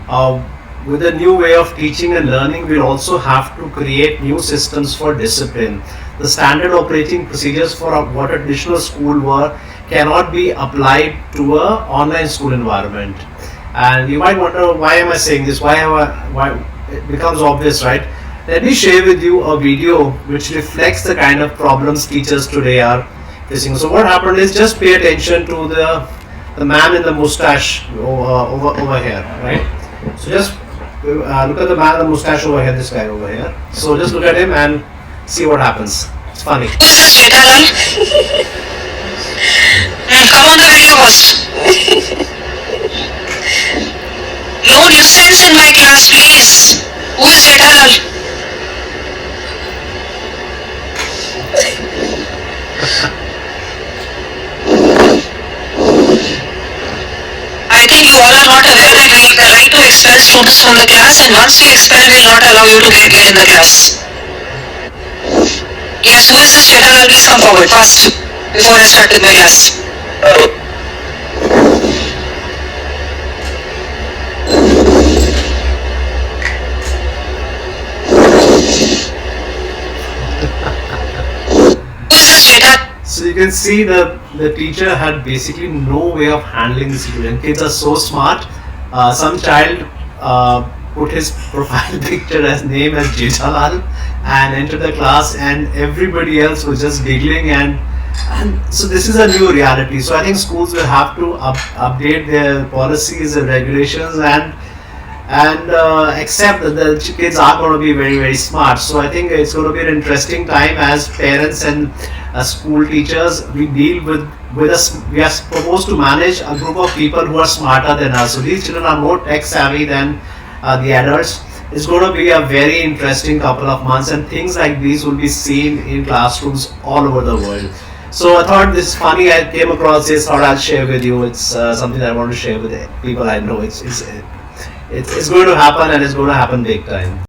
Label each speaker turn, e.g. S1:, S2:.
S1: uh, with a new way of teaching and learning, we'll also have to create new systems for discipline. The standard operating procedures for what a traditional school were cannot be applied to a online school environment. And you might wonder, why am I saying this? Why it becomes obvious, right? Let me share with you a video which reflects the kind of problems teachers today are facing. So what happened is, just pay attention to the man in the mustache over here, right? So just look at the man in the mustache over here, this guy over here. So just look at him and see what happens. It's funny.
S2: Who's this Jetalal? Come on the very first. No nuisance in my class, please. Who is Jetalal? I think you all are not aware that we have the right to expel students from the class, and once we expel, we will not allow you to get in the class. Yes, who is this Jetalal? Please come forward fast before I start with my class. Who is this Jetalal?
S1: So you can see the teacher had basically no way of handling the situation. Kids are so smart. Some child put his profile picture as name as Jetalal and entered the class, and everybody else was just giggling, and so this is a new reality. So I think schools will have to update their policies and regulations and accept that the kids are going to be very, very smart. So I think it's going to be an interesting time as parents and school teachers. We deal with us. We are supposed to manage a group of people who are smarter than us. So these children are more tech savvy than the adults. It's going to be a very interesting couple of months, and things like these will be seen in classrooms all over the world. So I thought this is funny. I came across this, thought I'll share with you. It's something that I want to share with people I know. It's going to happen, and it's going to happen big time.